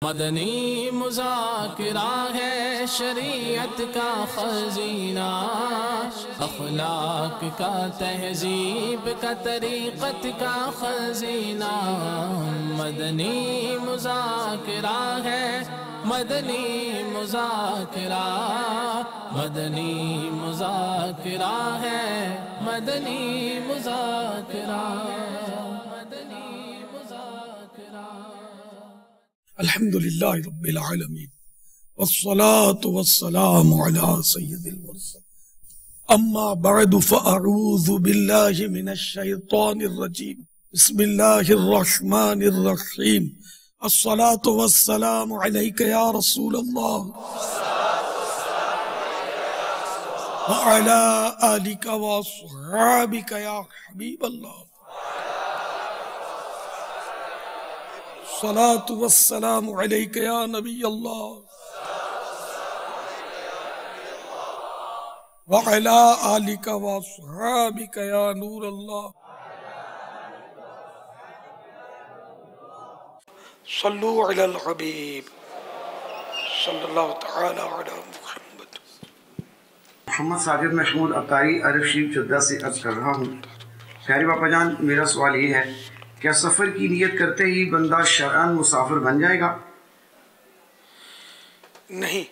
مدنی مذاکرہ ہے شریعت کا خزینہ، اخلاق کا تہذیب کا طریقت کا خزینہ، مدنی مذاکرہ ہے، مدنی مذاکرہ، مدنی مذاکرہ ہے، مدنی مذاکرہ، مدنی مذاکرہ۔ الحمدللہ رب العالمین والصلاة والسلام علی سید المرسلین، اما بعد فاعوذ باللہ من الشیطان الرجیم، بسم اللہ الرحمن الرحیم، الصلاة والسلام علیک یا رسول اللہ وعلی آلک واصحابک یا حبیب اللہ، الصلاة والسلام علیک یا نبی اللہ وعلی آلک واصحابک یا نور اللہ، صلو علی الحبیب صلی اللہ تعالی علی محمد۔ محمد ساجد محمود عطاری عرف شریف جدہ سے عرض کر رہا ہوں۔ پیارے باپا جان، میرا سوال یہ ہے، کیا سفر کی نیت کرتے ہی بندہ شرعاً مسافر بن جائے گا؟ نہیں،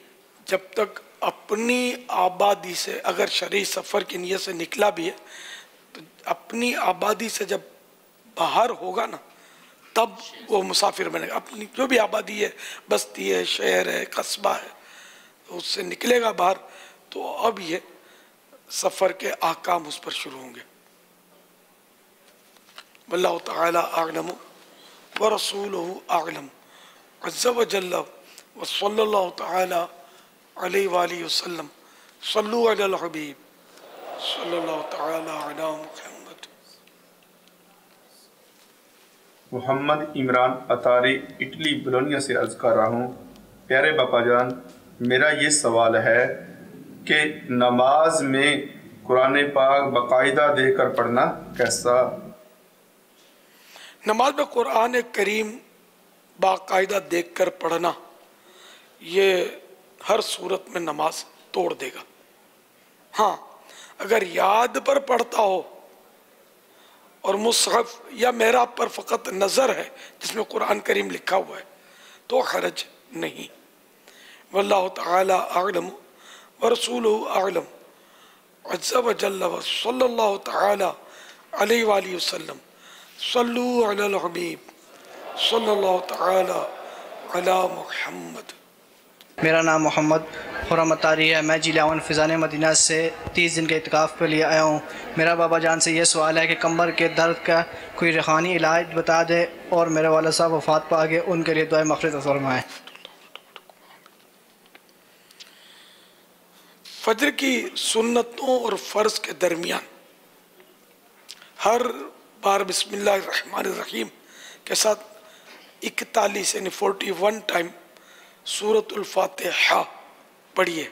جب تک اپنی آبادی سے، اگر شرعی سفر کی نیت سے نکلا بھی ہے تو اپنی آبادی سے جب باہر ہوگا نا تب وہ مسافر بنے گا۔ اپنی جو بھی آبادی ہے، بستی ہے، شہر ہے، قصبہ ہے، اس سے نکلے گا باہر تو اب یہ سفر کے احکام اس پر شروع ہوں گے۔ واللہ تعالی اعلم ورسولہ اعلم عز وجل، وصلی اللہ تعالی علیہ وآلہ وسلم، صلو علی الحبیب صلی اللہ تعالی علی محمد۔ محمد عمران عطاری اٹلی بولونیا سے عرض کر رہا ہوں۔ پیارے باپا جان، میرا یہ سوال ہے کہ نماز میں قرآن پاک باقاعدہ دیکھ کر پڑھنا کیسا؟ نماز میں قرآن کریم باقاعدہ دیکھ کر پڑھنا یہ ہر صورت میں نماز توڑ دے گا۔ ہاں، اگر یاد پر پڑھتا ہو اور مصحف یا محراب پر فقط نظر ہے جس میں قرآن کریم لکھا ہوا ہے تو حرج نہیں۔ واللہ تعالی اعلم ورسولہ اعلم عز وجل، وصلی اللہ تعالی علیہ وآلہ وسلم، صلو علی الحبیب صلی اللہ تعالی علی محمد۔ میرا نام محمد خرم عطاری ہے، میں ضلع فضان مدینہ سے 30 دن کے اعتکاف کے لیے آیا ہوں۔ میرا بابا جان سے یہ سوال ہے کہ کمر کے درد کا کوئی روحانی علاج بتا دے، اور میرے والد صاحب وفات پا گئے، ان کے لیے دعائے مغفرت فرمائیں۔ فجر کی سنتوں اور فرض کے درمیان ہر بار بسم اللہ الرحمن الرحیم کے ساتھ 41 یعنی 41 ٹائم سورۃ الفاتحہ پڑھیے۔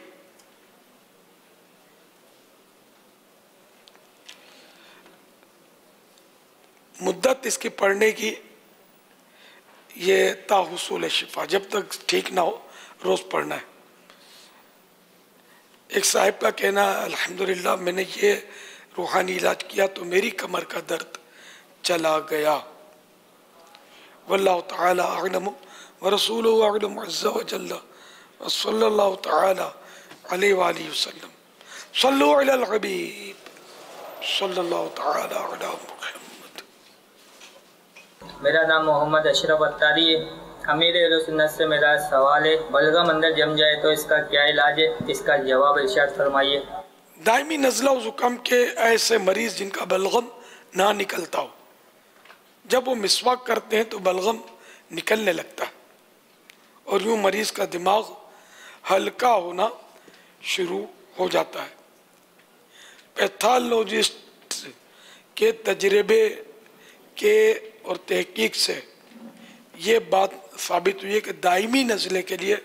مدت اس کی پڑھنے کی یہ تا حصول شفا، جب تک ٹھیک نہ ہو روز پڑھنا ہے۔ ایک صاحب کا کہنا، الحمدللہ میں نے یہ روحانی علاج کیا تو میری کمر کا درد چلا گیا۔ واللہ تعالی اعلم ورسولہ اعلم عز وجل، وصلی اللہ تعالی علیہ وآلہ وسلم، صلو علی الحبیب صلی اللہ تعالی علی محمد۔ میرا نام محمد اشرف عطاری ہے، امیر اہل سنت سے میرا سوال ہے، بلغم اندر جم جائے تو اس کا کیا علاج ہے؟ اس کا جواب ارشاد فرمائیے۔ دائمی نزلہ و زکام کے ایسے مریض جن کا بلغم نہ نکلتا ہو، جب وہ مسواک کرتے ہیں تو بلغم نکلنے لگتا ہے اور یوں مریض کا دماغ ہلکا ہونا شروع ہو جاتا ہے۔ پیتھالوجسٹ کے تجربے کے اور تحقیق سے یہ بات ثابت ہوئی ہے کہ دائمی نزلے کے لیے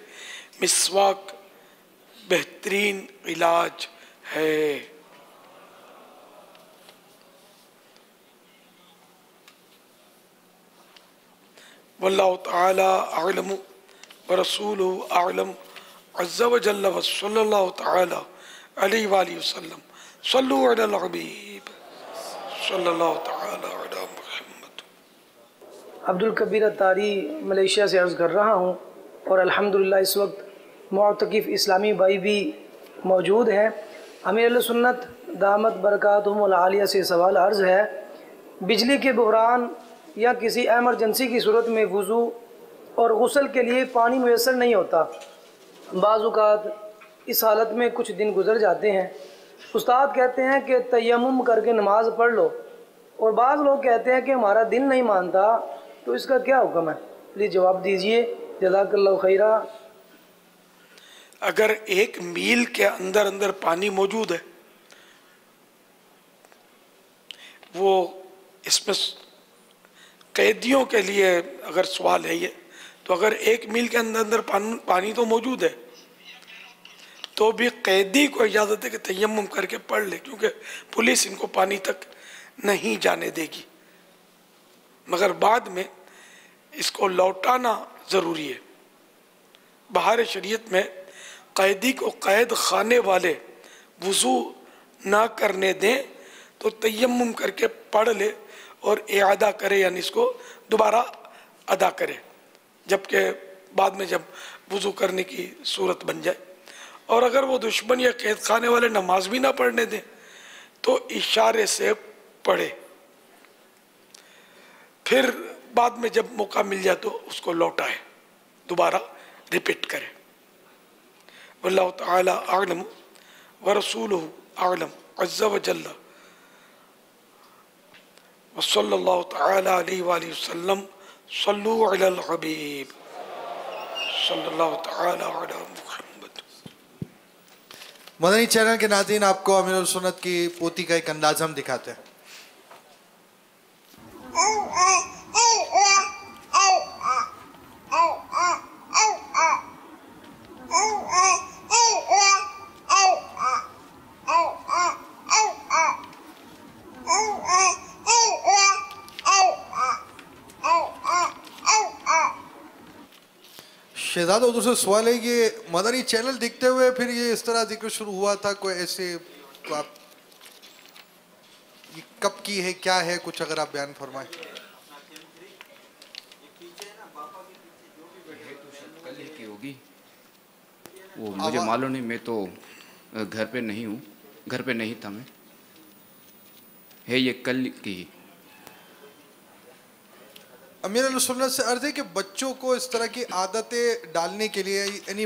مسواک بہترین علاج ہے۔ واللہ تعالی اعلم ورسولہ اعلم عز وجل وصلی اللہ تعالی علیہ وآلہ وسلم صلو علی الحبیب صلی اللہ تعالی علی محمد۔ عبدالکبیر اتاری ملیشیا سے عرض کر رہا ہوں، اور الحمدللہ اس وقت معتکف اسلامی بھائی بھی موجود ہیں۔ امیر اہل سنت دامت برکاتہم العالیہ سے سوال عرض ہے، بجلی کے بحران یا کسی ایمرجنسی کی صورت میں وضو اور غسل کے لیے پانی میسر نہیں ہوتا، بعض اوقات اس حالت میں کچھ دن گزر جاتے ہیں، استاد کہتے ہیں کہ تیمم کر کے نماز پڑھ لو، اور بعض لوگ کہتے ہیں کہ ہمارا دل نہیں مانتا، تو اس کا کیا حکم ہے؟ پلیز جواب دیجئے، جزاک اللہ خیرہ۔ اگر 1 میل کے اندر اندر پانی موجود ہے، وہ اس میں قیدیوں کے لیے اگر سوال ہے یہ، تو اگر 1 میل کے اندر اندر پانی تو موجود ہے، تو بھی قیدی کو اجازت ہے کہ تیمم کر کے پڑھ لے، کیونکہ پولیس ان کو پانی تک نہیں جانے دے گی، مگر بعد میں اس کو لوٹانا ضروری ہے۔ بہار شریعت میں قیدی کو قید خانے والے وضو نہ کرنے دیں تو تیمم کر کے پڑھ لے اور اعادہ کرے، یعنی اس کو دوبارہ ادا کرے، جبکہ بعد میں جب وضو کرنے کی صورت بن جائے۔ اور اگر وہ دشمن یا قید خانے والے نماز بھی نہ پڑھنے دیں تو اشارے سے پڑھے، پھر بعد میں جب موقع مل جائے تو اس کو لوٹائے، دوبارہ ریپیٹ کرے۔ واللہ تعالی اعلم ورسولہ اعلم عز وجل وصلی اللہ تعالی علیہ وآلہ وسلم صلو علی الحبیب صلی اللہ تعالی علی محمد۔ مدنی چینل کے ناظرین، آپ کو امیر السنت کی پوتی کا ایک انداز ہم دکھاتے ہیں۔ شہزاد اردو سے سوال ہے، یہ مدنی چینل دیکھتے ہوئے پھر یہ اس طرح ذکر شروع ہوا تھا، کوئی ایسے آپ یہ کب کی ہے، کیا ہے، کچھ اگر آپ بیان فرمائیں۔ کل ہی کی ہوگی، وہ مجھے معلوم نہیں، میں تو گھر پہ نہیں ہوں، گھر پہ نہیں تھا میں، ہے یہ کل کی۔ امیر علیہ سنت سے عرض ہے کہ بچوں کو اس طرح کی عادتیں ڈالنے کے لیے، یعنی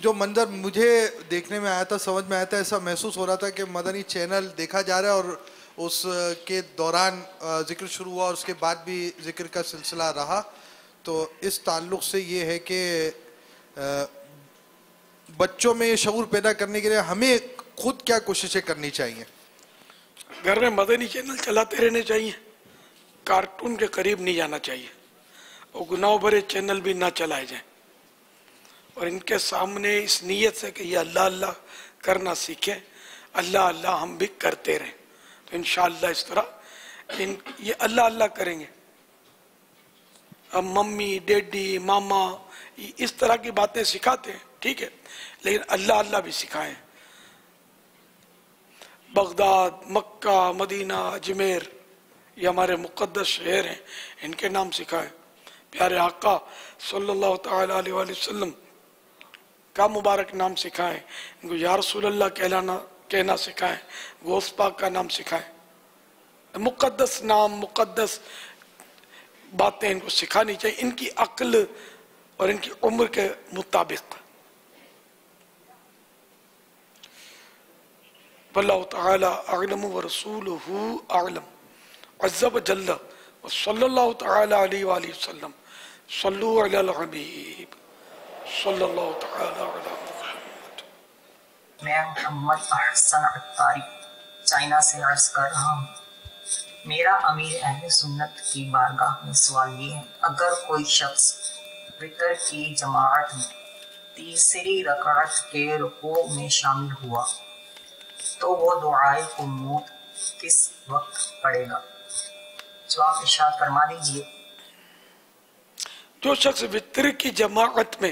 جو منظر مجھے دیکھنے میں آیا تھا، سمجھ میں آیا تھا، ایسا محسوس ہو رہا تھا کہ مدنی چینل دیکھا جا رہا ہے اور اس کے دوران ذکر شروع ہوا اور اس کے بعد بھی ذکر کا سلسلہ رہا، تو اس تعلق سے یہ ہے کہ بچوں میں یہ شعور پیدا کرنے کے لیے ہمیں خود کیا کوششیں کرنی چاہیے؟ گھر میں مدنی چینل چلاتے رہنے چاہیے، کارٹون کے قریب نہیں جانا چاہیے، اور گناہ بھرے چینل بھی نہ چلائے جائیں، اور ان کے سامنے اس نیت سے کہ یہ اللہ اللہ کرنا سیکھیں، اللہ اللہ ہم بھی کرتے رہیں، تو انشاءاللہ اس طرح یہ اللہ اللہ کریں گے۔ اب ممی، ڈیڈی، ماما اس طرح کی باتیں سکھاتے ہیں، ٹھیک ہے، لیکن اللہ اللہ بھی سکھائیں۔ بغداد، مکہ، مدینہ، اجمیر، یہ ہمارے مقدس شہر ہیں، ان کے نام سکھائیں۔ پیارے آقا صلی اللہ تعالی علیہ وآلہ وسلم کا مبارک نام سکھائیں، ان کو یا رسول اللہ کہنا سکھائیں، غوث پاک کا نام سکھائیں، مقدس نام، مقدس باتیں ان کو سکھانی چاہیے، ان کی عقل اور ان کی عمر کے مطابق۔ واللہ تعالی اعلم ورسولہ اعلم عز وجل وصلی اللہ تعالی علیہ وآلہ وسلم صلو علی الحبیب صلی اللہ تعالی علی محمد۔ میں محمد احسن اتاری چائنا سے عرض کر رہا ہوں، میرا امیر اہل سنت کی بارگاہ میں سوال یہ ہے، اگر کوئی شخص وتر کی جماعت میں تیسری رکعت کے رکوع میں شامل ہوا تو وہ دعائے قنوت کس وقت پڑھے گا؟ جواب ارشاد فرما دیجئے۔ جو شخص وتر کی جماعت میں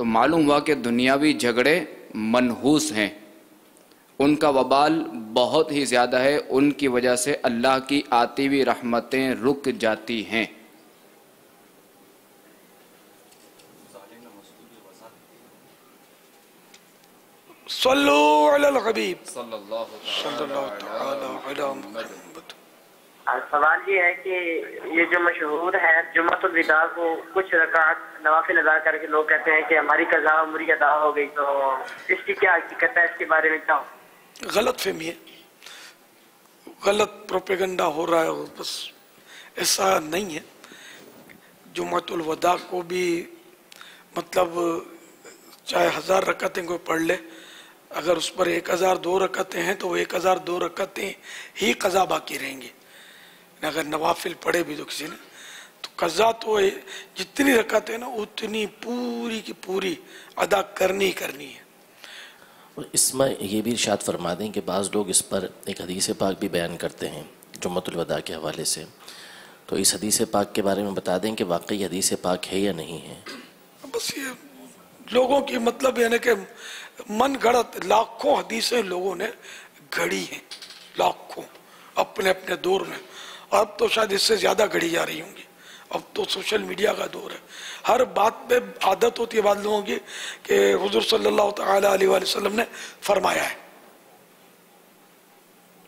تو معلوم ہوا کہ دنیاوی جھگڑے منحوس ہیں، ان کا وبال بہت ہی زیادہ ہے، ان کی وجہ سے اللہ کی آتی ہوئی رحمتیں رک جاتی ہیں۔ صلو علی الحبیب صلی اللہ تعالی علی محمد۔ سوال یہ ہے کہ یہ جو مشہور ہے جمعۃ الوداع کو کچھ رکعت نوافل ادا کر کے لوگ کہتے ہیں کہ ہماری قضا عمری ادا ہو گئی، تو اس کی کیا حقیقت ہے، اس کے بارے میں کیا ہو؟ غلط فہمی ہے، غلط پروپیگنڈا ہو رہا ہے، بس ایسا نہیں ہے۔ جمعۃ الوداع کو بھی مطلب چاہے 1000 رکعتیں کوئی پڑھ لے، اگر اس پر 1002 رکعتیں ہیں تو وہ 1002 رکعتیں ہی قضا باقی رہیں گی۔ اگر نوافل پڑھے بھی تو کسی نے تو قضا تو جتنی رکعتیں نا اتنی پوری کی پوری ادا کرنی ہے۔ اور اس میں یہ بھی ارشاد فرما دیں کہ بعض لوگ اس پر ایک حدیث پاک بھی بیان کرتے ہیں جمعۃ الوداع کے حوالے سے، تو اس حدیث پاک کے بارے میں بتا دیں کہ واقعی حدیث پاک ہے یا نہیں ہے۔ بس یہ لوگوں کی مطلب یعنی کہ من گھڑت لاکھوں حدیثیں لوگوں نے گھڑی ہیں، لاکھوں اپنے اپنے دور میں، اب تو شاید اس سے زیادہ گھڑی جا رہی ہوں گی۔ اب تو سوشل میڈیا کا دور ہے، ہر بات پہ عادت ہوتی ہے بعض لوگوں کی کہ حضور صلی اللہ تعالی علیہ وآلہ وسلم نے فرمایا ہے۔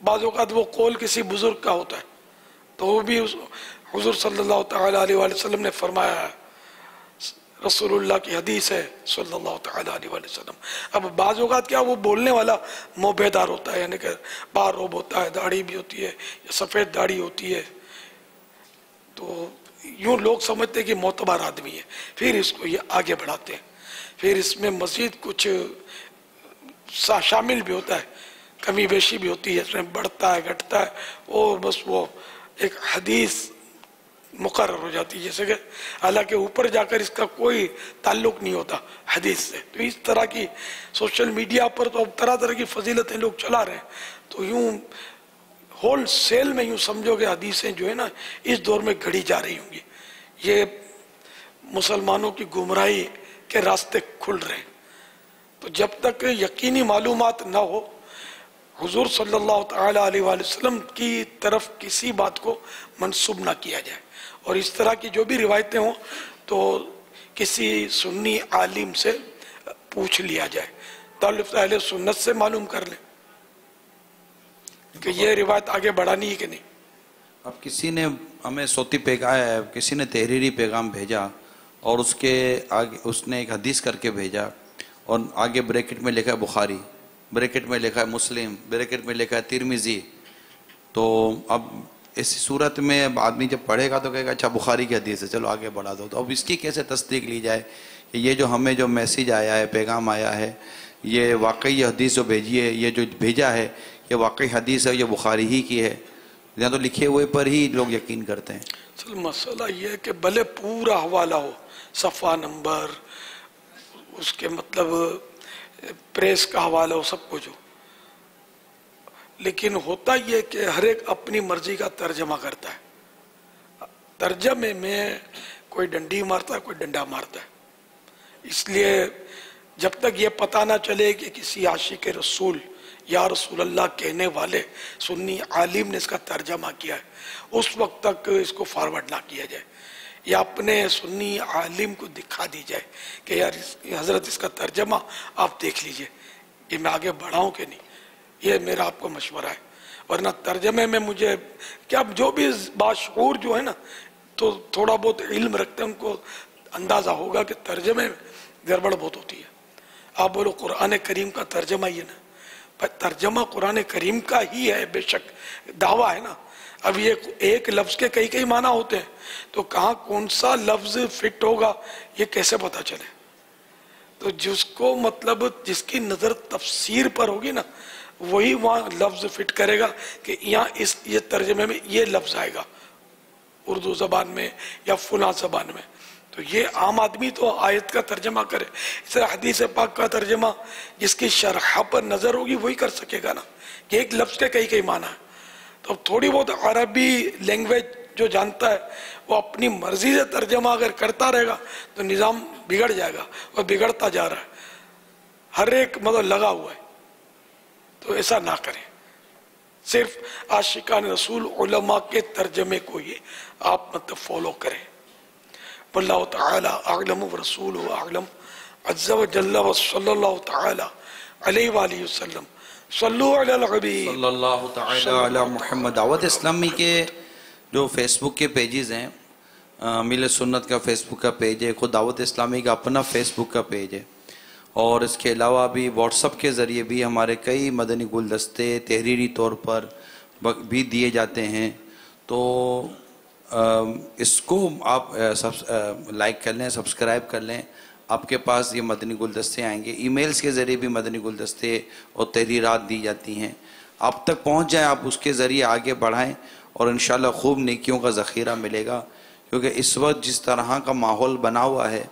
بعض اوقات وہ قول کسی بزرگ کا ہوتا ہے تو وہ بھی حضور صلی اللہ تعالی علیہ وآلہ وسلم نے فرمایا ہے، رسول اللہ کی حدیث ہے صلی اللہ تعالی علیہ وآلہ وسلم۔ اب بعض اوقات کیا وہ بولنے والا موبیدار ہوتا ہے، یعنی کہ بار روب ہوتا ہے، داڑھی بھی ہوتی ہے یا سفید داڑھی ہوتی ہے، تو یوں لوگ سمجھتے ہیں کہ معتبر آدمی ہے، پھر اس کو یہ آگے بڑھاتے ہیں، پھر اس میں مزید کچھ شامل بھی ہوتا ہے، کمی بیشی بھی ہوتی ہے، اس میں بڑھتا ہے گھٹتا ہے، اور بس وہ ایک حدیث مقرر ہو جاتی ہے، جیسے کہ حالانکہ اوپر جا کر اس کا کوئی تعلق نہیں ہوتا حدیث سے۔ تو اس طرح کی سوشل میڈیا پر تو اب طرح طرح کی فضیلتیں لوگ چلا رہے ہیں، تو یوں ہول سیل میں یوں سمجھو کہ حدیثیں جو ہے نا اس دور میں گھڑی جا رہی ہوں گی، یہ مسلمانوں کی گمراہی کے راستے کھل رہے ہیں۔ تو جب تک یقینی معلومات نہ ہو حضور صلی اللہ تعالی علیہ وآلہ وسلم کی طرف کسی بات کو منسوب نہ کیا جائے، اور اس طرح کی جو بھی روایتیں ہوں تو کسی سنی عالم سے پوچھ لیا جائے، تعلق اہل سنت سے معلوم کر لیں کہ یہ روایت آگے بڑھانی ہے کہ نہیں۔ اب کسی نے ہمیں صوتی پیغام، کسی نے تحریری پیغام بھیجا اور اس کے آگے اس نے ایک حدیث کر کے بھیجا اور آگے بریکٹ میں لکھا ہے بخاری، بریکٹ میں لکھا ہے مسلم، بریکٹ میں لکھا ہے ترمذی، تو اب اس صورت میں اب آدمی جب پڑھے گا تو کہے گا اچھا بخاری کی حدیث ہے، چلو آگے بڑھا دو۔ تو اب اس کی کیسے تصدیق لی جائے کہ یہ جو ہمیں جو میسیج آیا ہے، پیغام آیا ہے، یہ واقعی یہ حدیث جو بھیجی ہے، یہ جو بھیجا ہے یہ واقعی حدیث ہے، یہ بخاری ہی کی ہے، یا تو لکھے ہوئے پر ہی لوگ یقین کرتے ہیں۔ اصل مسئلہ یہ ہے کہ بھلے پورا حوالہ ہو، صفحہ نمبر، اس کے مطلب پریس کا حوالہ ہو، سب کچھ ہو، لیکن ہوتا یہ کہ ہر ایک اپنی مرضی کا ترجمہ کرتا ہے، ترجمے میں کوئی ڈنڈی مارتا ہے، کوئی ڈنڈا مارتا ہے۔ اس لیے جب تک یہ پتہ نہ چلے کہ کسی عاشق رسول یا رسول اللہ کہنے والے سنی عالم نے اس کا ترجمہ کیا ہے، اس وقت تک اس کو فارورڈ نہ کیا جائے، یا اپنے سنی عالم کو دکھا دی جائے کہ یار حضرت اس کا ترجمہ آپ دیکھ لیجئے، یہ میں آگے بڑھاؤں کہ نہیں، یہ میرا آپ کو مشورہ ہے۔ ورنہ ترجمے میں مجھے کیا جو بھی باشعور جو ہے نا تو تھوڑا بہت علم رکھتے ہیں، ان کو اندازہ ہوگا کہ ترجمے میں گڑبڑ بہت ہوتی ہے۔ آپ بولو قرآن کریم کا ترجمہ یہ نا، ترجمہ قرآن کریم کا ہی ہے، بے شک دعویٰ ہے نا۔ اب یہ ایک لفظ کے کئی معنی ہوتے ہیں، تو کہاں کون سا لفظ فٹ ہوگا یہ کیسے پتا چلے؟ تو جس کو مطلب جس کی نظر تفسیر پر ہوگی نا وہی وہاں لفظ فٹ کرے گا کہ یہاں یہ ترجمے میں یہ لفظ آئے گا اردو زبان میں یا فلاں زبان میں۔ تو یہ عام آدمی تو آیت کا ترجمہ کرے، اس طرح حدیث پاک کا ترجمہ جس کی شرح پر نظر ہوگی وہی کر سکے گا نا، کہ ایک لفظ کے کئی معنی ہے۔ تو اب تھوڑی بہت عربی لینگویج جو جانتا ہے وہ اپنی مرضی سے ترجمہ اگر کرتا رہے گا تو نظام بگڑ جائے گا، اور بگڑتا جا رہا ہے، ہر ایک مطلب لگا ہوا ہے. تو ایسا نہ کریں، صرف عاشقان رسول علماء کے ترجمے کو ہی آپ مطلب فالو کریں. واللہ تعالی اعلم ورسولہ اعلم عز و جل و صلی اللہ تعالی علیہ وآلہ وسلم. صلو علی الحبیب صلی اللہ تعالی علی محمد. دعوت اسلامی کے جو فیس بک کے پیجز ہیں، ملت سنت کا فیس بک کا پیج ہے، خود دعوت اسلامی کا اپنا فیس بک کا پیج ہے، اور اس کے علاوہ بھی واٹس اپ کے ذریعے بھی ہمارے کئی مدنی گلدستے تحریری طور پر بھی دیے جاتے ہیں. تو اس کو آپ لائک کر لیں، سبسکرائب کر لیں، آپ کے پاس یہ مدنی گلدستے آئیں گے. ای میلز کے ذریعے بھی مدنی گلدستے اور تحریرات دی جاتی ہیں، آپ تک پہنچ جائیں، آپ اس کے ذریعے آگے بڑھائیں، اور انشاءاللہ خوب نیکیوں کا ذخیرہ ملے گا. کیونکہ اس وقت جس طرح کا ماحول بنا ہوا ہے،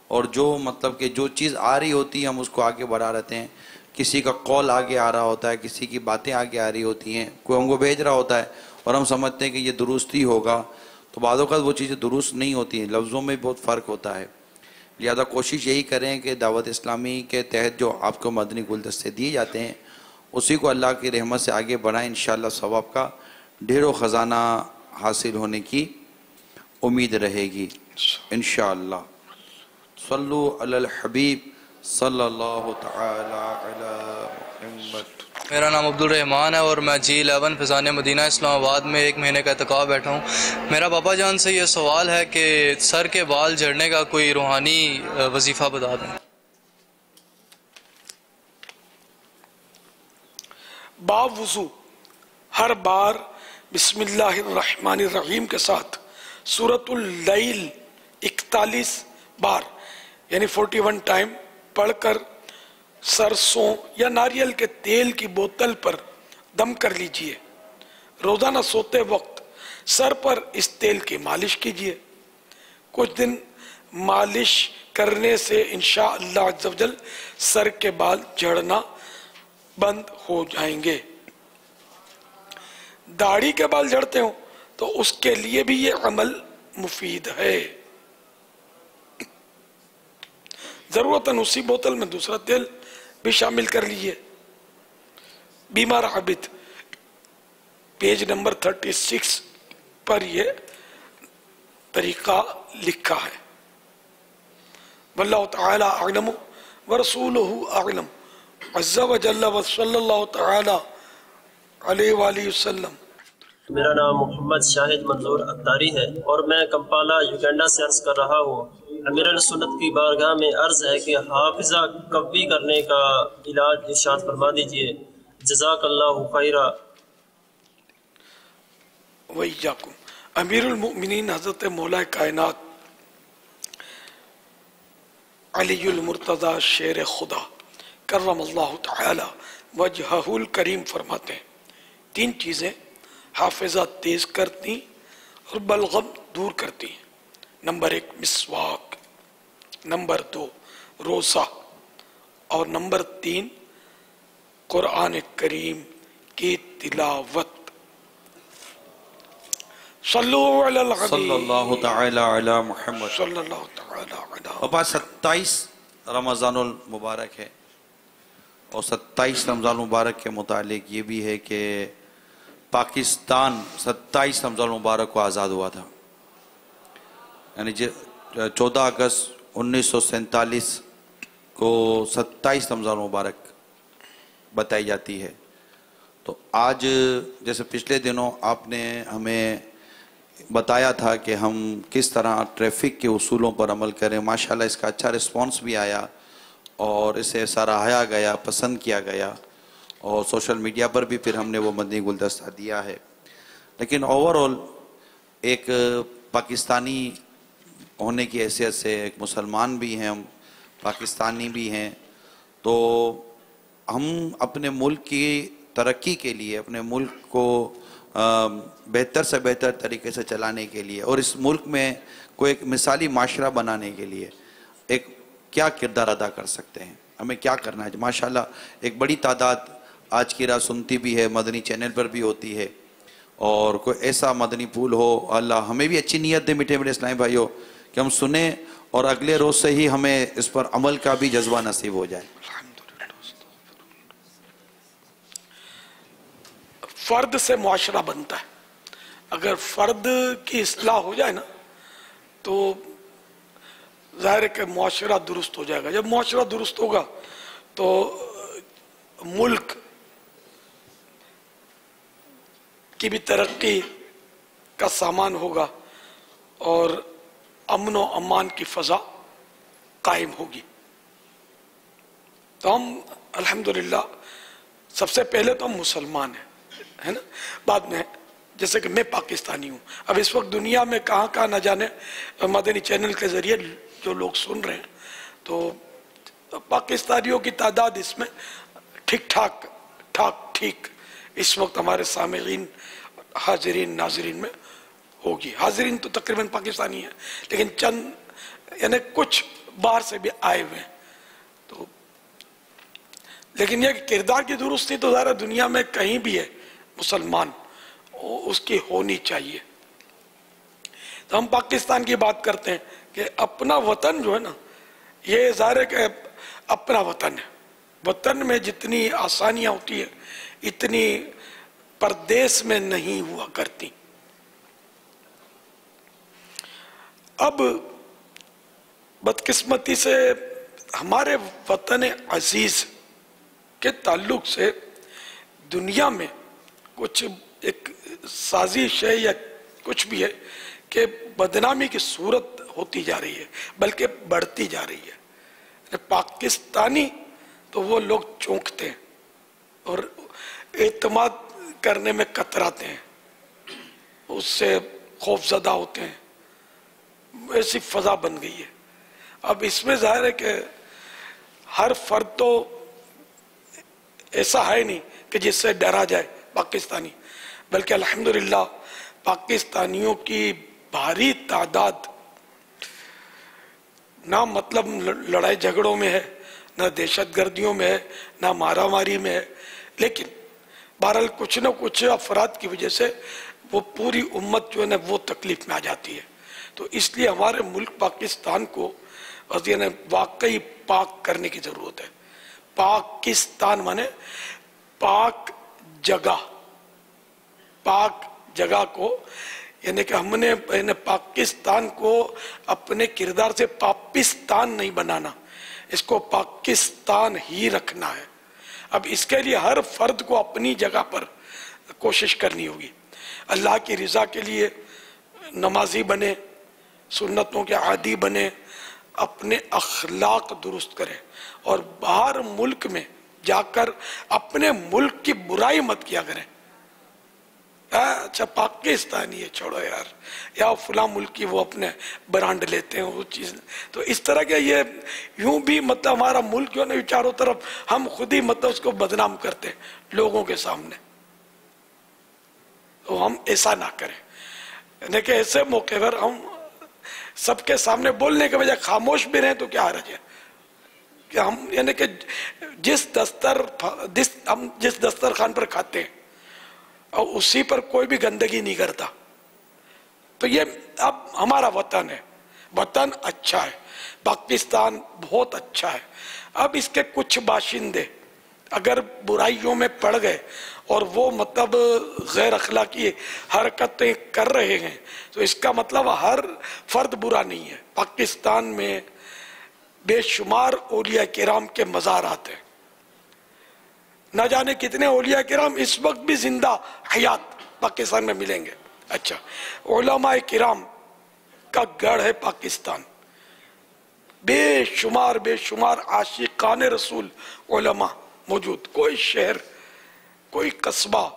اور جو مطلب کہ جو چیز آ رہی ہوتی ہے ہم اس کو آگے بڑھا رہتے ہیں. کسی کا قول آگے آ رہا ہوتا ہے، کسی کی باتیں آگے آ رہی ہوتی ہیں، کوئی ہم کو بھیج رہا ہوتا ہے اور ہم سمجھتے ہیں کہ یہ درست ہی ہوگا، تو بعض اوقات وہ چیزیں درست نہیں ہوتی ہیں، لفظوں میں بہت فرق ہوتا ہے. لہذا کوشش یہی کریں کہ دعوت اسلامی کے تحت جو آپ کو مدنی گلدستے دیے جاتے ہیں اسی کو اللہ کی رحمت سے آگے بڑھائیں. انشاءاللہ ثواب کا ڈھیروں خزانہ حاصل ہونے کی امید رہے گی انشاءاللہ. صلو علی الحبیب صلی اللہ تعالی علی محمد. میرا نام عبد الرحمن ہے اور میں G11 فیضان مدینہ اسلام آباد میں 1 مہینے کا اعتکاف بیٹھا ہوں. میرا پاپا جان سے یہ سوال ہے کہ سر کے بال جھڑنے کا کوئی روحانی وظیفہ بتا دیں. باوضو ہر بار بسم اللہ الرحمن الرحیم کے ساتھ سورۃ اللیل 41 بار یعنی 41 ٹائم پڑھ کر سرسوں یا ناریل کے تیل کی بوتل پر دم کر لیجئے. روزانہ سوتے وقت سر پر اس تیل کی مالش کیجئے. کچھ دن مالش کرنے سے انشاءاللہ عز و جل سر کے بال جھڑنا بند ہو جائیں گے. داڑھی کے بال جھڑتے ہوں تو اس کے لیے بھی یہ عمل مفید ہے. ضرورتاً اسی بوتل میں دوسرا تیل بھی شامل کر لیجئے. بیمار عابد پیج نمبر 36 پر یہ طریقہ لکھا ہے. واللہ تعالی اعلم ورسولہ اعلم عز و جل و صلی اللہ تعالی علیہ وآلہ وسلم. میرا نام محمد شاہد منظور اتاری ہے اور میں کمپالا یوگینڈا سے عرض کر رہا ہوں. امیر السنت کی بارگاہ میں عرض ہے کہ حافظہ قوی کرنے کا علاج ارشاد فرما دیجئے. جزاک اللہ خیرہ. وَإِيَّاكُمْ. امیر المؤمنین حضرت مولا کائنات علی المرتضی شیر خدا کرم اللہ تعالی وجہہ الکریم فرماتے ہیں 3 چیزیں حافظہ تیز کرتی اور بلغم دور کرتی ہیں. نمبر 1 مسواک، نمبر 2 روزہ، اور نمبر 3 قرآن کریم کی تلاوت. صلو علی الحبیب صلی اللہ تعالی علی محمد. صلی اللہ تعالی علی پاپا 27 رمضان المبارک ہے، اور 27 رمضان المبارک کے متعلق یہ بھی ہے کہ پاکستان 27 رمضان المبارک کو آزاد ہوا تھا، یعنی 14 اگست 1947 کو 27 رمضان المبارک بتائی جاتی ہے. تو آج جیسے پچھلے دنوں آپ نے ہمیں بتایا تھا کہ ہم کس طرح ٹریفک کے اصولوں پر عمل کریں، ماشاءاللہ اس کا اچھا رسپانس بھی آیا اور اسے سراہا گیا، پسند کیا گیا، اور سوشل میڈیا پر بھی پھر ہم نے وہ مدنی گلدستہ دیا ہے. لیکن اوورآل ایک پاکستانی ہونے کی حیثیت سے، ایک مسلمان بھی ہیں ہم، پاکستانی بھی ہیں، تو ہم اپنے ملک کی ترقی کے لیے، اپنے ملک کو بہتر سے بہتر طریقے سے چلانے کے لیے اور اس ملک میں کوئی ایک مثالی معاشرہ بنانے کے لیے ایک کیا کردار ادا کر سکتے ہیں، ہمیں کیا کرنا ہے. ماشاءاللہ ایک بڑی تعداد آج کی رات سنتی بھی ہے، مدنی چینل پر بھی ہوتی ہے، اور کوئی ایسا مدنی پھول ہو، اللہ ہمیں بھی اچھی نیت دے میٹھے میٹھے اسلامی بھائیوں کہ ہم سنیں اور اگلے روز سے ہی ہمیں اس پر عمل کا بھی جذبہ نصیب ہو جائے۔ فرد سے معاشرہ بنتا ہے، اگر فرد کی اصلاح ہو جائے نا تو ظاہر ہے کہ معاشرہ درست ہو جائے گا۔ جب معاشرہ درست ہوگا تو ملک کی بھی ترقی کا سامان ہوگا اور امن و امان کی فضا قائم ہوگی۔ تو ہم الحمدللہ سب سے پہلے تو ہم مسلمان ہیں، ہے نا، بعد میں جیسے کہ میں پاکستانی ہوں۔ اب اس وقت دنیا میں کہاں کہاں نہ جانے مدنی چینل کے ذریعے جو لوگ سن رہے ہیں، تو پاکستانیوں کی تعداد اس میں ٹھیک اس وقت ہمارے سامعین، حاضرین، ناظرین میں ہوگی۔ حاضرین تو تقریباً پاکستانی ہیں، لیکن چند یعنی کچھ باہر سے بھی آئے ہوئے ہیں۔ تو لیکن یہ کردار کی درستی تو ظاہر دنیا میں کہیں بھی ہے مسلمان، اس کی ہونی چاہیے۔ تو ہم پاکستان کی بات کرتے ہیں کہ اپنا وطن جو ہے نا، یہ ظاہر ہے کہ اپنا وطن ہے۔ وطن میں جتنی آسانیاں ہوتی ہیں اتنی پردیس میں نہیں ہوا کرتی۔ اب بدقسمتی سے ہمارے وطن عزیز کے تعلق سے دنیا میں کچھ ایک سازش ہے یا کچھ بھی ہے کہ بدنامی کی صورت ہوتی جا رہی ہے، بلکہ بڑھتی جا رہی ہے۔ پاکستانی تو وہ لوگ چونکتے ہیں اور اعتماد کرنے میں کتراتے ہیں، اس سے خوف زدہ ہوتے ہیں، ایسی فضا بن گئی ہے۔ اب اس میں ظاہر ہے کہ ہر فرد تو ایسا ہے نہیں کہ جس سے ڈرا جائے پاکستانی، بلکہ الحمدللہ پاکستانیوں کی بھاری تعداد نہ مطلب لڑائی جھگڑوں میں ہے، نہ دہشت گردیوں میں ہے، نہ مارا ماری میں ہے، لیکن بہرحال کچھ نہ کچھ افراد کی وجہ سے وہ پوری امت جو ہے نا وہ تکلیف میں آ جاتی ہے۔ تو اس لیے ہمارے ملک پاکستان کو واقعی پاک کرنے کی ضرورت ہے۔ پاکستان مانے پاک جگہ، پاک جگہ کو یعنی کہ ہم نے پاکستان کو اپنے کردار سے پاکستان نہیں بنانا، اس کو پاکستان ہی رکھنا ہے۔ اب اس کے لیے ہر فرد کو اپنی جگہ پر کوشش کرنی ہوگی، اللہ کی رضا کے لیے نمازی بنے، سنتوں کے عادی بنے، اپنے اخلاق درست کریں اور باہر ملک میں جا کر اپنے ملک کی برائی مت کیا کریں۔ اچھا پاکستانی ہے چھوڑو یار، یا فلاں ملک کی وہ اپنے برانڈ لیتے ہیں وہ چیز، تو اس طرح کے یہ یوں بھی مطلب ہمارا ملک جو ہے نا چاروں طرف ہم خود ہی مطلب اس کو بدنام کرتے ہیں لوگوں کے سامنے۔ تو ہم ایسا نہ کریں، یعنی کہ ایسے موقع پر ہم سب کے سامنے بولنے کے بجائے خاموش بھی رہیں تو کیا حرج ہے کہ ہم یعنی کہ جس دسترخوان پر کھاتے ہیں اور اسی پر کوئی بھی گندگی نہیں کرتا، تو یہ اب ہمارا وطن ہے، وطن اچھا ہے، پاکستان بہت اچھا ہے۔ اب اس کے کچھ باشندے اگر برائیوں میں پڑ گئے اور وہ مطلب غیر اخلاقی حرکتیں کر رہے ہیں تو اس کا مطلب ہر فرد برا نہیں ہے۔ پاکستان میں بے شمار اولیاء کرام کے مزارات ہیں، نہ جانے کتنے اولیاء کرام اس وقت بھی زندہ حیات پاکستان میں ملیں گے۔ اچھا، علماء کرام کا گڑھ ہے پاکستان، بے شمار عاشقان رسول علماء موجود، کوئی شہر کوئی قصبہ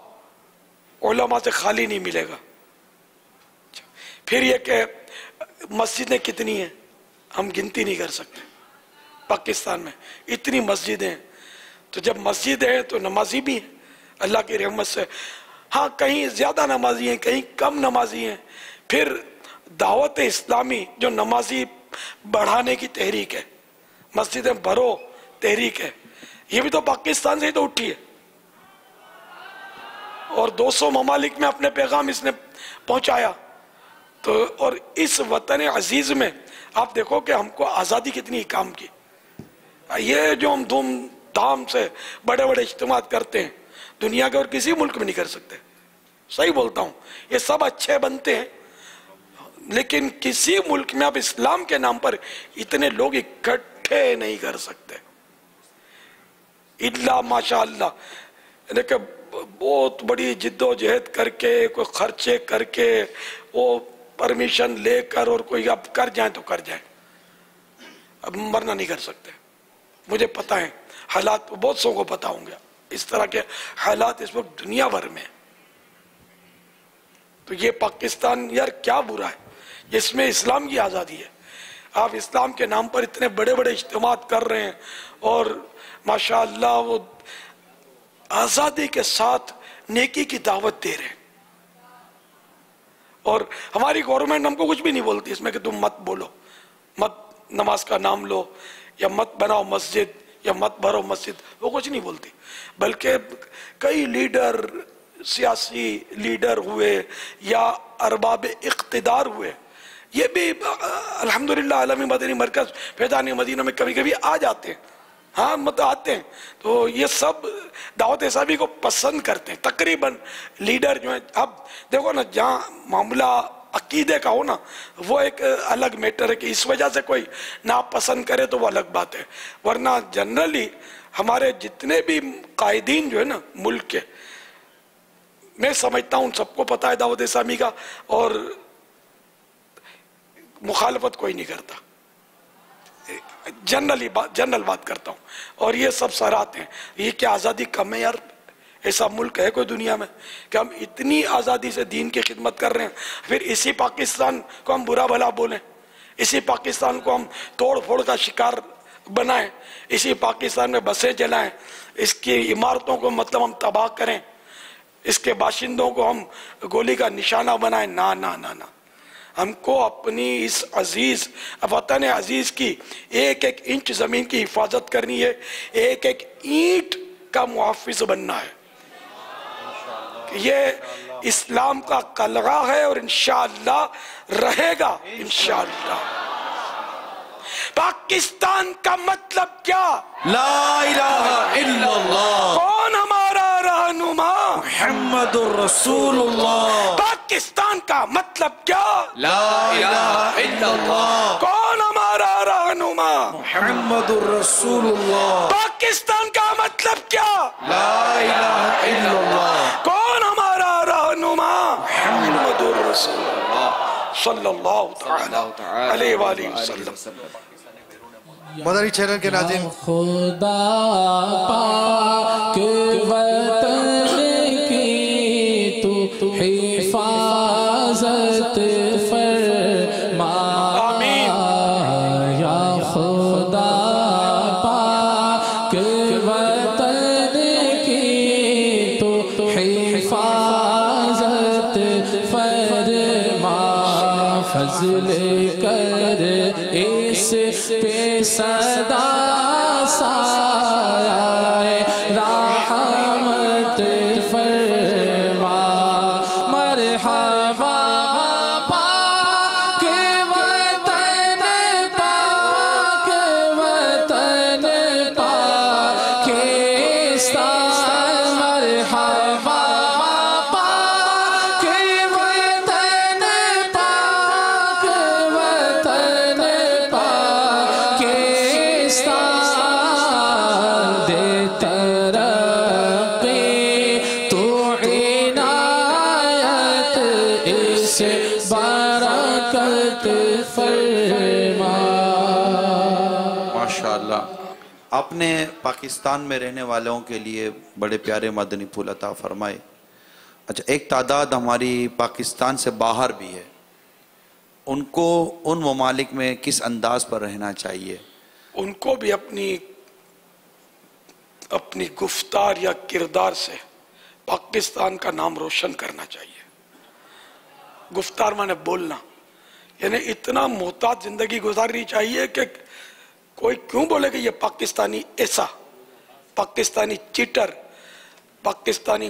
علماء سے خالی نہیں ملے گا۔ پھر یہ کہ مسجدیں کتنی ہیں ہم گنتی نہیں کر سکتے، پاکستان میں اتنی مسجدیں ہیں، تو جب مسجد ہے تو نمازی بھی ہیں اللہ کی رحمت سے، ہاں کہیں زیادہ نمازی ہیں کہیں کم نمازی ہیں۔ پھر دعوت اسلامی جو نمازی بڑھانے کی تحریک ہے، مسجدیں بھرو تحریک ہے، یہ بھی تو پاکستان سے ہی تو اٹھی ہے، اور 200 ممالک میں اپنے پیغام اس نے پہنچایا. تو اور اس وطن عزیز میں آپ دیکھو کہ ہم کو آزادی کتنی کام کی. یہ جو ہم دھوم دھام سے بڑے بڑے اجتماعات کرتے ہیں دنیا کے اور کسی ملک میں نہیں کر سکتے. صحیح بولتا ہوں. یہ سب اچھے بنتے ہیں لیکن کسی ملک میں آپ اسلام کے نام پر اتنے لوگ اکٹھے نہیں کر سکتے الا ماشاءاللہ. لیکن بہت بڑی جد و جہد کر کے کوئی خرچے کر کے وہ پرمیشن لے کر اور کوئی اب کر جائیں تو کر جائیں. اب ورنہ نہیں کر سکتے. مجھے پتہ ہے حالات بہت سو کو پتہ ہوں گے اس طرح کے حالات اس وقت دنیا بھر میں. تو یہ پاکستان یار کیا برا ہے جس میں اسلام کی آزادی ہے. آپ اسلام کے نام پر اتنے بڑے بڑے اجتماعات کر رہے ہیں اور ماشاءاللہ وہ آزادی کے ساتھ نیکی کی دعوت دے رہے ہیں. اور ہماری گورنمنٹ ہم کو کچھ بھی نہیں بولتی اس میں کہ تم مت بولو, مت نماز کا نام لو, یا مت بناؤ مسجد, یا مت بھرو مسجد, وہ کچھ نہیں بولتی. بلکہ کئی لیڈر, سیاسی لیڈر ہوئے یا ارباب اقتدار ہوئے, یہ بھی الحمدللہ عالمی مدنی مرکز فیضان مدینہ میں کبھی کبھی آ جاتے ہیں. ہاں آتے ہیں تو یہ سب دعوت اسلامی کو پسند کرتے ہیں تقریباً لیڈر جو ہیں. اب دیکھو نا جہاں معاملہ عقیدے کا ہو نا وہ ایک الگ میٹر ہے کہ اس وجہ سے کوئی ناپسند کرے تو وہ الگ بات ہے. ورنہ جنرلی ہمارے جتنے بھی قائدین جو ہے نا ملک کے, میں سمجھتا ہوں سب کو پتہ ہے دعوت اسلامی کا, اور مخالفت کوئی نہیں کرتا. جنرل بات کرتا ہوں. اور یہ سب سراہتے ہیں. یہ کیا آزادی کم ہے یار؟ ایسا ملک ہے کوئی دنیا میں کہ ہم اتنی آزادی سے دین کی خدمت کر رہے ہیں, پھر اسی پاکستان کو ہم برا بھلا بولیں, اسی پاکستان کو ہم توڑ پھوڑ کا شکار بنائیں, اسی پاکستان میں بسیں جلائیں, اس کی عمارتوں کو مطلب ہم تباہ کریں, اس کے باشندوں کو ہم گولی کا نشانہ بنائیں. نا نا نا نا, ہم کو اپنی اس عزیز وطن عزیز کی ایک ایک انچ زمین کی حفاظت کرنی ہے, ایک ایک اینٹ کا محافظ بننا ہے. یہ اسلام کا قلعہ ہے اور انشاءاللہ رہے گا انشاءاللہ. پاکستان کا مطلب کیا؟ لا الہ الا اللہ. کون ہمارا رہنما؟ محمد الرسول اللہ. پاکستان کا مطلب کیا؟ لا الہ الا اللہ. کون ہمارا رہنما؟ محمد الرسول اللہ. پاکستان کا مطلب کیا؟ لا الہ الا اللہ. کون ہمارا رہنما؟ محمد الرسول اللہ صلی اللہ تعالی علیہ وآلہ وسلم. مدنی چینل کے ناظرین, خدا پاک وطن کی تو حفاظت فرما. یا خدا پاک وطن کی تو حفاظت فرما. فضل کر اس پہ صدا سایہ رحمت فرما. مرحبا پاک وطن, پاک وطن پاکستان. مرحبا پاک وطن, پاک وطن پاکستان. دے ترقی تو عنایت اس برکت فرما. ماشاءاللہ. آپ نے پاکستان میں رہنے والوں کے لیے بڑے پیارے مدنی پھول عطا فرمائے. اچھا, ایک تعداد ہماری پاکستان سے باہر بھی ہے, ان کو ان ممالک میں کس انداز پر رہنا چاہیے؟ ان کو بھی اپنی گفتار یا کردار سے پاکستان کا نام روشن کرنا چاہیے. گفتار مانے بولنا, یعنی اتنا محتاط زندگی گزارنی چاہیے کہ کوئی کیوں بولے کہ یہ پاکستانی ایسا, پاکستانی چیٹر, پاکستانی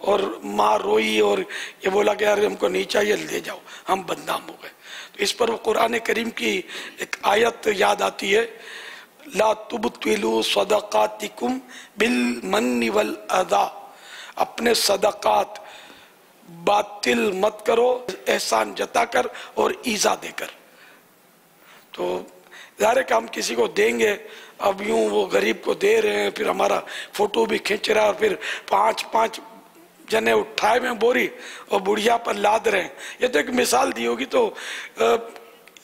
اور ماں روئی اور یہ بولا کہ یار ہم کو نہیں چاہیے لے جاؤ، ہم بدنام ہو گئے. تو اس پر وہ قرآن کریم کی ایک آیت یاد آتی ہے، لا تبطلوا صدقاتکم بالمن والاذی، اپنے صدقات باطل مت کرو احسان جتا کر اور ایذا دے کر. تو ظاہر ہے کہ ہم کسی کو دیں گے، اب یوں وہ غریب کو دے رہے ہیں، پھر ہمارا فوٹو بھی کھینچ رہا ہے، اور پھر پانچ جنے اٹھائے میں بوری اور بڑھیا پر لاد رہے ہیں. یہ تو ایک مثال دی ہوگی. تو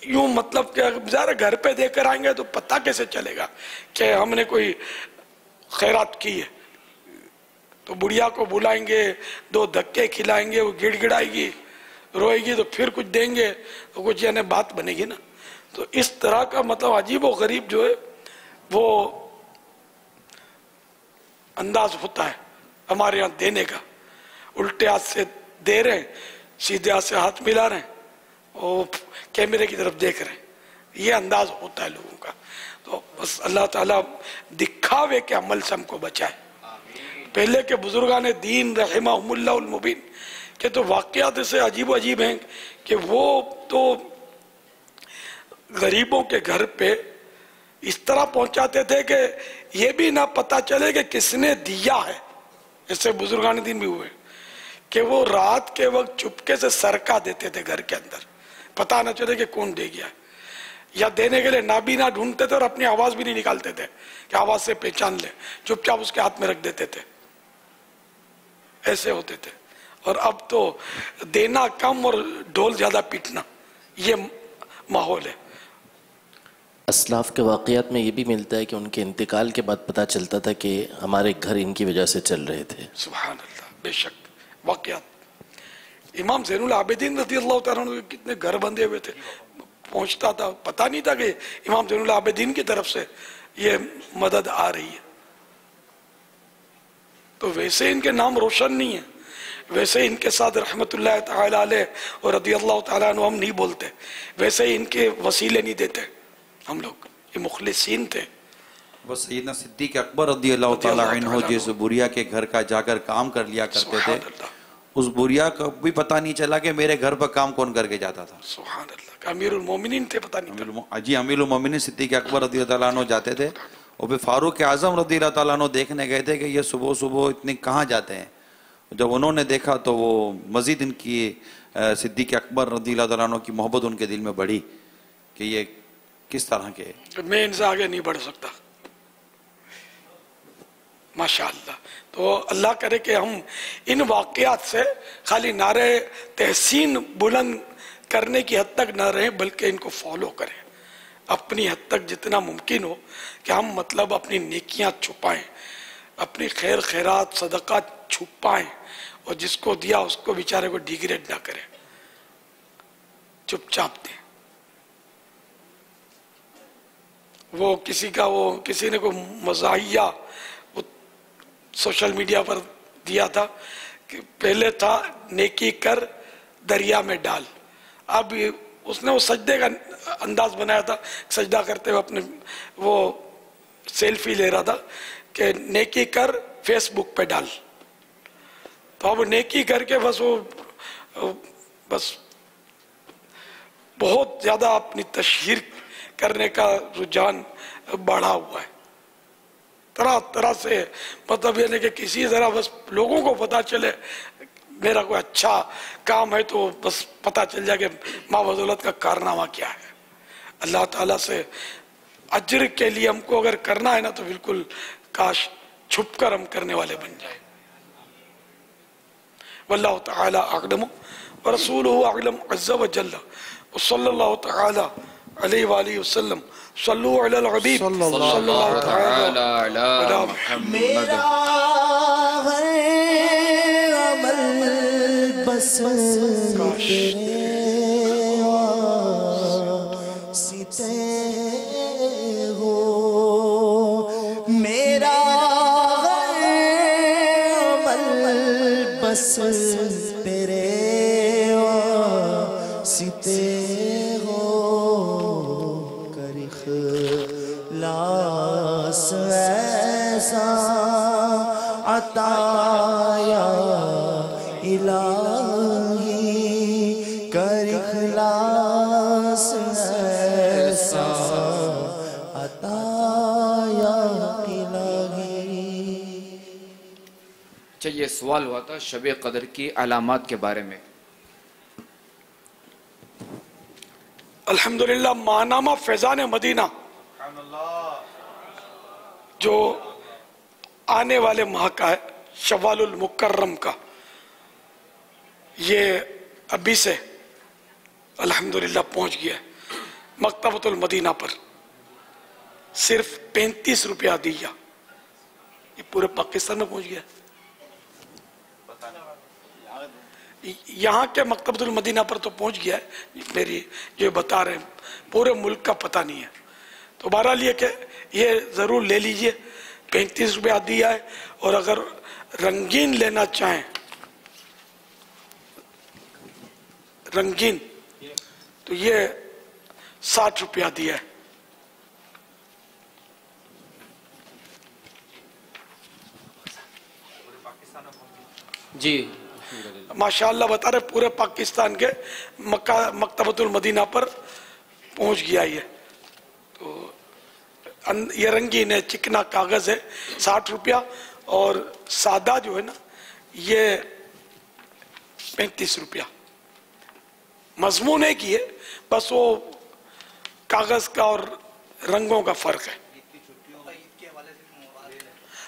یوں مطلب کہ ظاہر گھر پہ دے کر آئیں گے تو پتہ کیسے چلے گا کہ ہم نے کوئی خیرات کی ہے. تو بڑھیا کو بلائیں گے، 2 دھکے کھلائیں گے، وہ گڑ گڑائے گی، روئے گی، تو پھر کچھ دیں گے تو کچھ یعنی بات بنے گی نا. تو اس طرح کا مطلب عجیب و غریب جو ہے وہ انداز ہوتا ہے ہمارے یہاں دینے کا. الٹے ہاتھ سے دے رہے ہیں، سیدھے ہاتھ سے ہاتھ ملا رہے ہیں اور کیمرے کی طرف دیکھ رہے ہیں. یہ انداز ہوتا ہے لوگوں کا. تو بس اللہ تعالیٰ دکھاوے کے عمل سے ہم کو بچائے. پہلے کے بزرگان دین رحمہم اللہ المبین کہ تو واقعات سے عجیب و عجیب ہیں کہ وہ تو غریبوں کے گھر پہ اس طرح پہنچاتے تھے کہ یہ بھی نہ پتا چلے کہ کس نے دیا ہے. ایسے بزرگان دین بھی ہوئے کہ وہ رات کے وقت چپکے سے سرکہ دیتے تھے گھر کے اندر، پتہ نہ چلے کہ کون دے گیا ہے. یا دینے کے لیے نابینا ڈھونڈتے تھے اور اپنی آواز بھی نہیں نکالتے تھے کہ آواز سے پہچان لے، چپ چاپ اس کے ہاتھ میں رکھ دیتے تھے. ایسے ہوتے تھے. اور اب تو دینا کم اور ڈھول زیادہ پیٹنا، یہ ماحول ہے. اسلاف کے واقعات میں یہ بھی ملتا ہے کہ ان کے انتقال کے بعد پتہ چلتا تھا کہ ہمارے گھر ان کی وجہ سے چل رہے تھے. سبحان اللہ. بے شک واقعات. امام زین العابدین رضی اللہ تعالیٰ عنہ کتنے گھر بندے ہوئے تھے، پہنچتا تھا، پتہ نہیں تھا کہ امام زین العابدین کی طرف سے یہ مدد آ رہی ہے. تو ویسے ان کے نام روشن نہیں ہے، ویسے ان کے ساتھ رحمت اللہ تعالیٰ علیہ اور رضی اللہ تعالیٰ عنہ ہم نہیں بولتے، ویسے ان کے وسیلے نہیں دیتے ہم لوگ. یہ مخلصین تھے. وہ سیدنا صدیق اکبر رضی اللہ تعالیٰ عنہ جس بوریا کے گھر کا جا کر کام کر لیا کرتے تھے، اس بوریا کو بھی پتہ نہیں چلا کہ میرے گھر پر کام کون کر کے جاتا تھا. سبحان اللہ. امیر المومنین تھے، پتہ نہیں. جی امیر المومنین صدیق اکبر رضی اللہ تعالیٰ عنہ جاتے تھے، اور پھر فاروق اعظم رضی اللہ تعالیٰ عنہ دیکھنے گئے تھے کہ یہ صبح صبح اتنے کہاں جاتے ہیں. جب انہوں نے دیکھا تو وہ مزید ان کی صدیق اکبر رضی اللہ تعالیٰ عنہ کی محبت ان کے دل میں بڑھی کہ یہ کس طرح کے. میں ان سے آگے نہیں بڑھ سکتا. ماشاءاللہ. تو اللہ کرے کہ ہم ان واقعات سے خالی نعرے تحسین بلند کرنے کی حد تک نہ رہیں، بلکہ ان کو فالو کریں اپنی حد تک جتنا ممکن ہو، کہ ہم مطلب اپنی نیکیاں چھپائیں، اپنی خیر خیرات صدقات چھپائیں، اور جس کو دیا اس کو بیچارے کو ڈیگریڈ نہ کریں، چپ چاپ دیں. وہ کسی نے کوئی مزاحیہ سوشل میڈیا پر دیا تھا کہ پہلے تھا نیکی کر دریا میں ڈال. اب اس نے وہ سجدے کا انداز بنایا تھا، سجدہ کرتے ہوئے اپنے وہ سیلفی لے رہا تھا کہ نیکی کر فیس بک پہ ڈال. تو اب نیکی کر کے بس بہت زیادہ اپنی تشہیر کرنے کا رجحان بڑھا ہوا ہے. طرح طرح سے مطلب یہ نہیں کہ کسی طرح بس لوگوں کو پتہ چلے میرا کوئی اچھا کام ہے تو بس پتہ چل جائے کہ ماں بدولت کا کارنامہ کیا ہے. اللہ تعالیٰ سے اجر کے لیے ہم کو اگر کرنا ہے نا تو بالکل کاش چھپ کر ہم کرنے والے بن جائیں. واللہ تعالی اعلم ورسولہ اعلم عز وجل وصلی اللہ تعالی علیہ وآلہ وسلم. صلو علی الحبیب صلی اللہ تعالی علی محمد. میرا ہر عمل بس تیرے واسطے ہو، میرا ہر عمل بس تیرے واسطے ایسا عطا یا الہی کر اخلاص ایسا عطا یا الہی۔ اچھا، یہ سوال ہوا تھا شب قدر کی علامات کے بارے میں۔ الحمدللہ ماہنامہ فیضان مدینہ جو آنے والے ماہ کا ہے، شوال المکرم کا، یہ ابھی سے الحمدللہ پہنچ گیا ہے مکتبۃ المدینہ پر۔ صرف 35 روپیہ دیا، یہ پورے پاکستان میں پہنچ گیا ہے۔ یہاں کے مکتبۃ المدینہ پر تو پہنچ گیا ہے، میری جو بتا رہے ہیں پورے ملک کا پتہ نہیں ہے۔ تو بہرحال یہ کہ یہ ضرور لے لیجئے، 35 روپیہ دیا ہے، اور اگر رنگین لینا چاہیں رنگین تو یہ 60 روپیہ دیا ہے۔ جی ماشاءاللہ بتا رہے پورے پاکستان کے مکتبۃ المدینہ پر پہنچ گیا یہ۔ تو یہ رنگین ہے، چکنا کاغذ ہے، 60 روپیہ، اور سادہ جو ہے نا یہ 35 روپیہ۔ مضمون ایک ہی ہے، بس وہ کاغذ کا اور رنگوں کا فرق ہے۔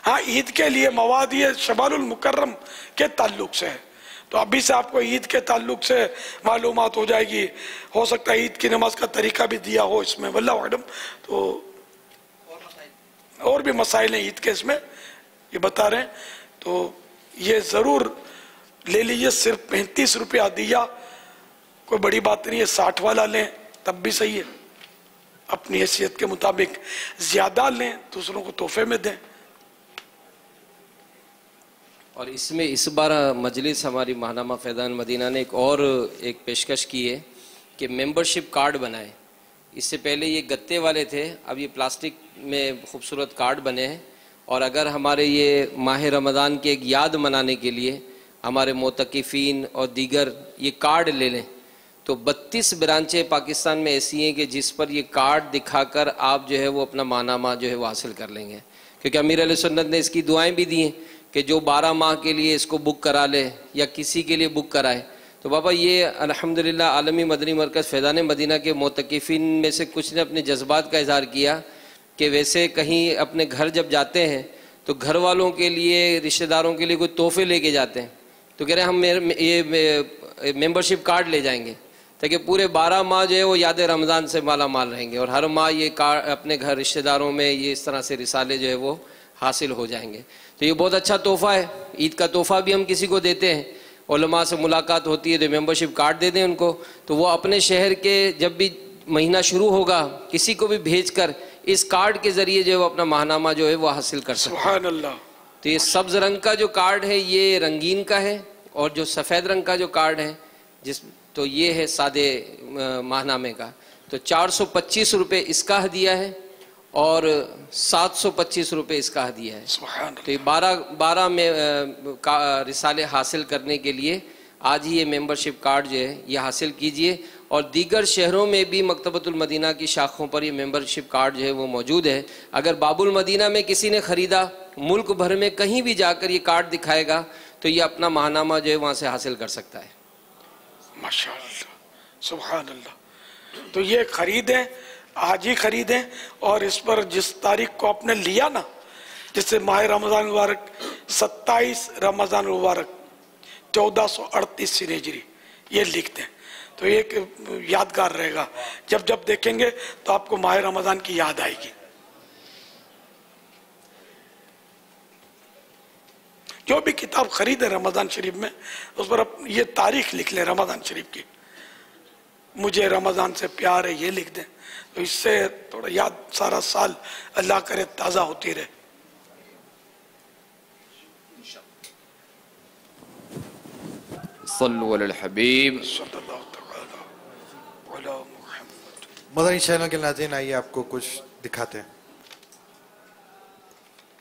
ہاں، عید کے لیے مواد یہ شوال المکرم کے تعلق سے ہے، تو ابھی سے آپ کو عید کے تعلق سے معلومات ہو جائے گی۔ ہو سکتا ہے عید کی نماز کا طریقہ بھی دیا ہو اس میں، واللہ اعلم۔ تو اور بھی مسائل ہیں عید کے اس میں، یہ بتا رہے ہیں، تو یہ ضرور لے لیجئے۔ صرف 35 روپیہ دیا، کوئی بڑی بات نہیں ہے، 60 والا لیں تب بھی صحیح ہے، اپنی حیثیت کے مطابق۔ زیادہ لیں دوسروں کو تحفے میں دیں۔ اور اس میں اس بار مجلس ہماری ماہنامہ فیضان مدینہ نے ایک پیشکش کی ہے کہ ممبرشپ کارڈ بنائے۔ اس سے پہلے یہ گتے والے تھے، اب یہ پلاسٹک میں خوبصورت کارڈ بنے ہیں، اور اگر ہمارے یہ ماہ رمضان کی ایک یاد منانے کے لیے ہمارے معتکفین اور دیگر یہ کارڈ لے لیں تو 32 برانچیں پاکستان میں ایسی ہیں کہ جس پر یہ کارڈ دکھا کر آپ جو ہے وہ اپنا ماہنامہ جو ہے وہ حاصل کر لیں گے، کیونکہ امیر علیہ سنت نے اس کی دعائیں بھی دی ہیں کہ جو 12 ماہ کے لیے اس کو بک کرا لے یا کسی کے لیے بک کرائے۔ تو بابا یہ الحمدللہ عالمی مدنی مرکز فیضان مدینہ کے معتکفین میں سے کچھ نے اپنے جذبات کا اظہار کیا کہ ویسے کہیں اپنے گھر جب جاتے ہیں تو گھر والوں کے لیے، رشتہ داروں کے لیے کوئی تحفے لے کے جاتے ہیں، تو کہہ رہے ہیں ہم یہ ممبرشپ کارڈ لے جائیں گے تاکہ پورے 12 ماہ جو ہے وہ یاد رمضان سے مالا مال رہیں گے، اور ہر ماہ یہ اپنے گھر رشتہ داروں میں یہ اس طرح سے رسالے جو ہے وہ حاصل ہو جائیں گے۔ تو یہ بہت اچھا تحفہ ہے، عید کا تحفہ بھی ہم کسی کو دیتے ہیں، علماء سے ملاقات ہوتی ہے تو ممبرشپ کارڈ دے دیں ان کو، تو وہ اپنے شہر کے جب بھی مہینہ شروع ہوگا کسی کو بھی بھیج کر اس کارڈ کے ذریعے جو ہے وہ اپنا ماہنامہ جو ہے وہ حاصل کر سکتے ہیں۔ سبحان اللہ۔ تو یہ سبز رنگ کا جو کارڈ ہے یہ رنگین کا ہے، اور جو سفید رنگ کا جو کارڈ ہے تو یہ ہے سادے ماہنامے کا۔ تو 425 روپے اس کا ہدیہ ہے اور 725 روپے اس کا ہدیہ ہے۔ تو یہ 12 میں رسالے حاصل کرنے کے لیے آج ہی یہ ممبرشپ کارڈ جو ہے یہ حاصل کیجئے، اور دیگر شہروں میں بھی مکتبۃ المدینہ کی شاخوں پر یہ ممبرشپ کارڈ جو ہے وہ موجود ہے۔ اگر باب المدینہ میں کسی نے خریدا، ملک بھر میں کہیں بھی جا کر یہ کارڈ دکھائے گا تو یہ اپنا ماہنامہ جو ہے وہاں سے حاصل کر سکتا ہے۔ ماشاءاللہ، سبحان اللہ۔ تو یہ خریدیں، آج ہی خریدیں، اور اس پر جس تاریخ کو آپ نے لیا نا، جس سے ماہ رمضان مبارک 27 رمضان مبارک 1438 ہجری، یہ لکھ دیں تو ایک یادگار رہے گا، جب جب دیکھیں گے تو آپ کو ماہ رمضان کی یاد آئے گی۔ جو بھی کتاب خریدیں رمضان شریف میں اس پر یہ تاریخ لکھ لیں رمضان شریف کی، مجھے رمضان سے پیار ہے یہ لکھ دیں، تو اس سے تھوڑا یاد سارا سال اللہ کرے تازہ ہوتی رہے۔ صلو علی الحبیب۔ مدنی چینل کے ناظرین آئیے آپ کو کچھ دکھاتے ہیں۔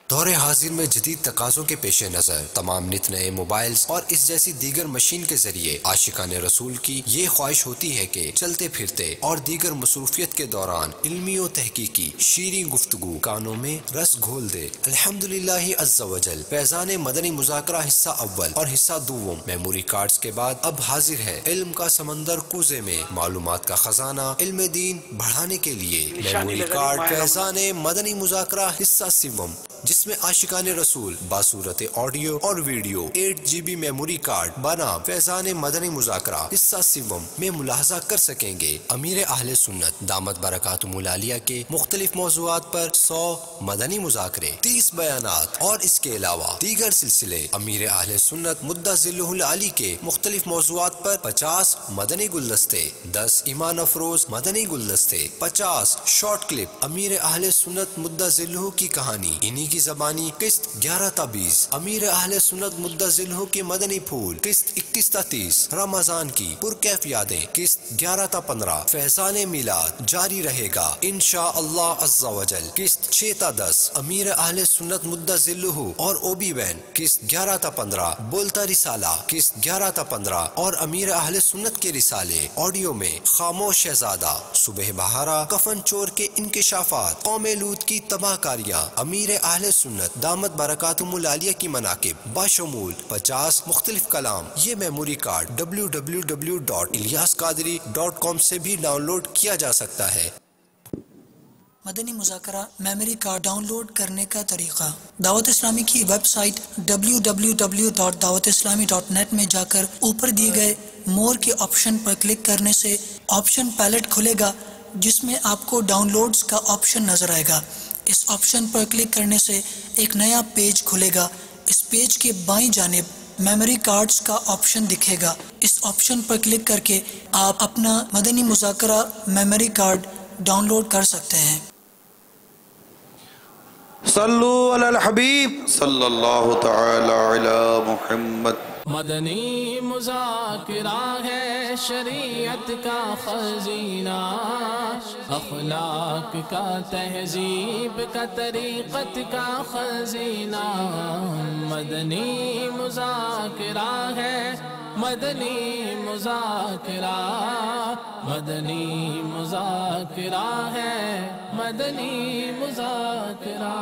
دور حاضر میں جدید تقاضوں کے پیش نظر تمام نت نئے موبائلز اور اس جیسی دیگر مشین کے ذریعے عاشقان رسول کی یہ خواہش ہوتی ہے کہ چلتے پھرتے اور دیگر مصروفیت کے دوران علمی و تحقیقی شیریں گفتگو کانوں میں رس گھول دے۔ الحمدللہ عز وجل فیضان مدنی مذاکرہ حصہ اول اور حصہ دوم میموری کارڈز کے بعد اب حاضر ہے علم کا سمندر کوزے میں معلومات کا خزانہ علم دین بڑھانے کے لیے میموری کارڈ فیضان مدنی مذاکرہ حصہ سوم، جس میں عاشقان رسول باصورت آڈیو اور ویڈیو 8 GB میموری کارڈ بنام فیضان مدنی مذاکرہ حصہ سوم میں ملاحظہ کر سکیں گے امیر اہل سنت دامت برکاتہم العالیہ کے مختلف موضوعات پر 100 مدنی مذاکرے، 30 بیانات اور اس کے علاوہ دیگر سلسلے امیر اہل سنت مدہ ذلہ العالی کے مختلف موضوعات پر 50 مدنی گلدستے، 10 ایمان افروز مدنی گلدستے، 50 شارٹ کلپ امیر اہل سنت مدہ ذلہ کی کہانی انہی کی زبانی قسط 11 تا 20، امیر اہل سنت مدہ ذلہ کے مدنی پھول قسط 21 تا 30، رمضان کی پرکیف یادیں قسط 11 تا 15، فیضان میلاد جاری رہے گا انشاءاللہ عز وجل قسط 6 تا 10، امیر اہل سنت مدہ ذلہ اور اوبی وین قسط 11 تا 15، بولتا رسالہ قسط 11 تا 15 اور امیر اہل سنت کے رسالے آڈیو میں خاموش شہزادہ، صبح بہارا، کفن چور کے انکشافات، قوم لوط کی تباہ کاریاں، امیر اہل سنت دامت برکاتہم العالیہ کی مناقب باشمول 50 مختلف کلام۔ یہ میموری کارڈ www.ilyasqadri.com سے بھی ڈاؤن لوڈ کیا جا سکتا ہے۔ مدنی مذاکرہ میموری کارڈ ڈاؤن لوڈ کرنے کا طریقہ، دعوت اسلامی کی ویب سائٹ www.dawatislami.net میں جا کر اوپر دیے گئے مور کے آپشن پر کلک کرنے سے آپشن پیلٹ کھلے گا جس میں آپ کو ڈاؤن لوڈز کا آپشن نظر آئے گا۔ اس آپشن پر کلک کرنے سے ایک نیا پیج کھلے گا۔ اس پیج کے بائیں جانب میموری کارڈز کا آپشن دکھے گا۔ اس آپشن پر کلک کر کے آپ اپنا مدنی مذاکرہ میموری کارڈ ڈاؤن لوڈ کر سکتے ہیں۔ صلو علی الحبیب صلی اللہ تعالی علی محمد۔ مدنی مذاکرہ ہے شریعت کا خزینہ، اخلاق کا تہذیب کا طریقت کا خزینہ، مدنی مذاکرہ ہے مدنی مذاکرہ، مدنی مذاکرہ ہے مدنی مذاکرہ۔